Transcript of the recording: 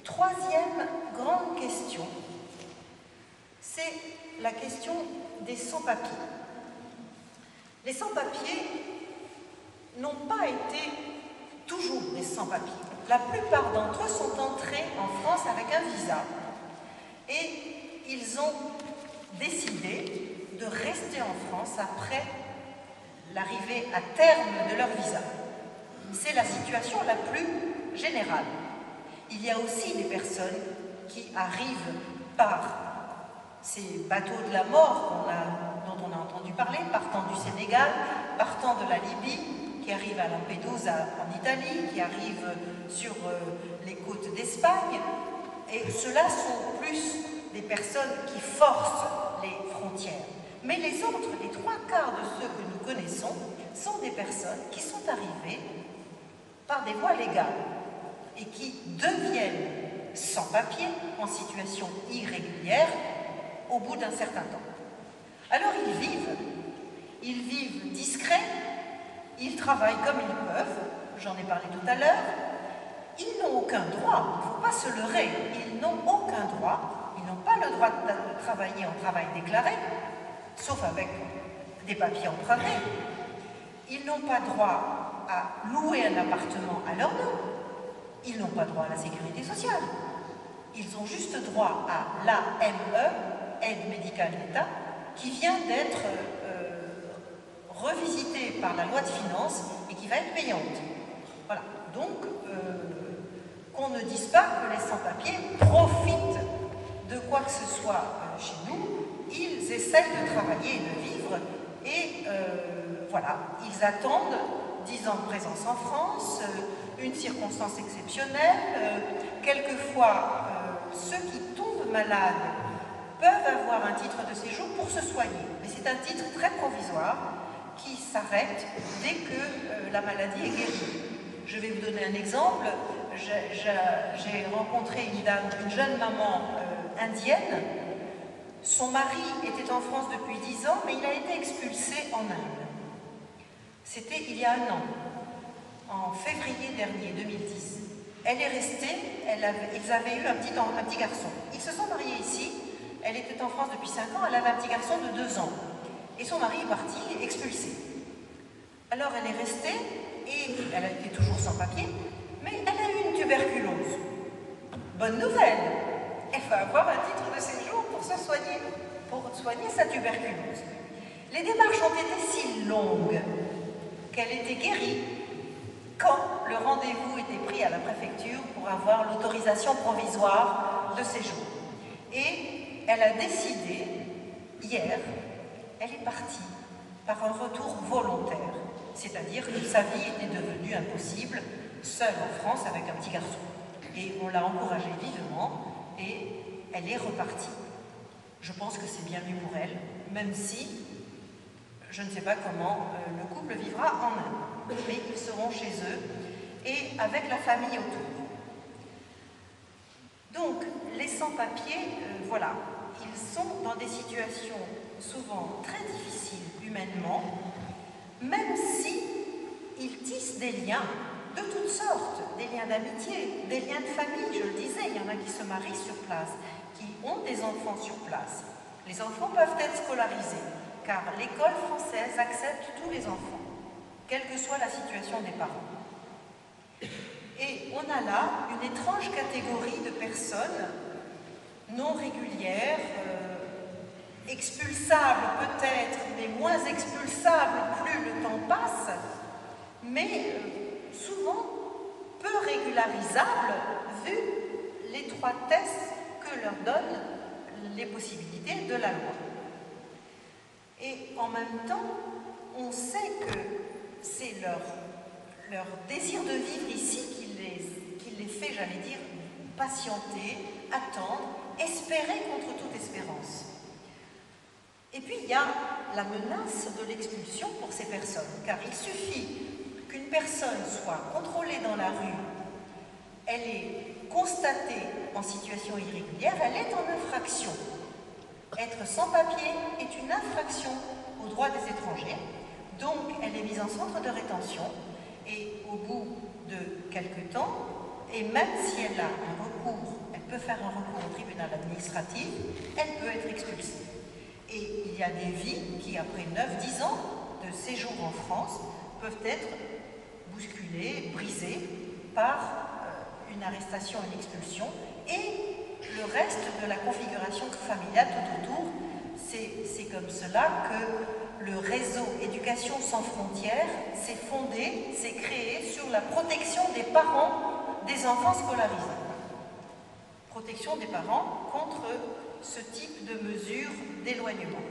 Troisième grande question, c'est la question des sans-papiers. Les sans-papiers n'ont pas été toujours des sans-papiers. La plupart d'entre eux sont entrés en France avec un visa et ils ont décidé de rester en France après l'arrivée à terme de leur visa. C'est la situation la plus générale. Il y a aussi des personnes qui arrivent par ces bateaux de la mort dont on a entendu parler, partant du Sénégal, partant de la Libye, qui arrivent à Lampedusa en Italie, qui arrivent sur les côtes d'Espagne. Et ceux-là sont plus des personnes qui forcent les frontières. Mais les autres, les trois quarts de ceux que nous connaissons, sont des personnes qui sont arrivées par des voies légales et qui deviennent sans papier, en situation irrégulière, au bout d'un certain temps. Alors ils vivent discrets, ils travaillent comme ils peuvent, j'en ai parlé tout à l'heure, ils n'ont aucun droit, il ne faut pas se leurrer, ils n'ont aucun droit, ils n'ont pas le droit de travailler en travail déclaré, sauf avec des papiers empruntés, ils n'ont pas droit à louer un appartement à leur nom, ils n'ont pas droit à la sécurité sociale, ils ont juste droit à l'AME, aide médicale d'État, qui vient d'être revisitée par la loi de finances et qui va être payante. Voilà, donc qu'on ne dise pas que les sans-papiers profitent de quoi que ce soit chez nous, ils essayent de travailler et de vivre et voilà, ils attendent 10 ans de présence en France, une circonstance exceptionnelle, quelquefois ceux qui tombent malades peuvent avoir un titre de séjour pour se soigner, mais c'est un titre très provisoire qui s'arrête dès que la maladie est guérie. Je vais vous donner un exemple. J'ai rencontré une jeune maman indienne. Son mari était en France depuis 10 ans, mais il a été expulsé en Inde. C'était il y a 1 an, en février dernier, 2010. Elle est restée, ils avaient eu un petit garçon. Ils se sont mariés ici, elle était en France depuis 5 ans, elle avait un petit garçon de 2 ans. Et son mari est parti, expulsé. Alors elle est restée, et elle était toujours sans papier, mais elle a eu une tuberculose. Bonne nouvelle, elle va avoir un titre de séjour pour se soigner, pour soigner sa tuberculose. Les démarches ont été si longues qu'elle était guérie quand le rendez-vous était pris à la préfecture pour avoir l'autorisation provisoire de séjour. Et elle a décidé, hier, elle est partie par un retour volontaire, c'est-à-dire que sa vie était devenue impossible, seule en France avec un petit garçon. Et on l'a encouragée vivement et elle est repartie. Je pense que c'est bien mieux pour elle, même si je ne sais pas comment le couple vivra en Inde. Mais ils seront chez eux et avec la famille autour. Donc, les sans-papiers, voilà, ils sont dans des situations souvent très difficiles humainement, même si ils tissent des liens de toutes sortes, des liens d'amitié, des liens de famille, je le disais, il y en a qui se marient sur place, qui ont des enfants sur place. Les enfants peuvent être scolarisés, car l'école française accepte tous les enfants, quelle que soit la situation des parents. Et on a là une étrange catégorie de personnes non régulières, expulsables peut-être, mais moins expulsables plus le temps passe, mais souvent peu régularisables vu l'étroitesse que leur donnent les possibilités de la loi. Et en même temps, on sait que c'est leur désir de vivre ici qui les fait, j'allais dire, patienter, attendre, espérer contre toute espérance. Et puis il y a la menace de l'expulsion pour ces personnes, car il suffit qu'une personne soit contrôlée dans la rue, elle est constatée en situation irrégulière, elle est en infraction. Être sans papier est une infraction aux droits des étrangers, donc elle est mise en centre de rétention et au bout de quelque temps, et même si elle a un recours peut faire un recours au tribunal administratif, elle peut être expulsée. Et il y a des vies qui, après 9-10 ans de séjour en France, peuvent être bousculées, brisées par une arrestation, une expulsion, et le reste de la configuration familiale tout autour. C'est comme cela que le réseau Éducation sans frontières s'est fondé, s'est créé sur la protection des parents des enfants scolarisés. Protection des parents contre ce type de mesures d'éloignement.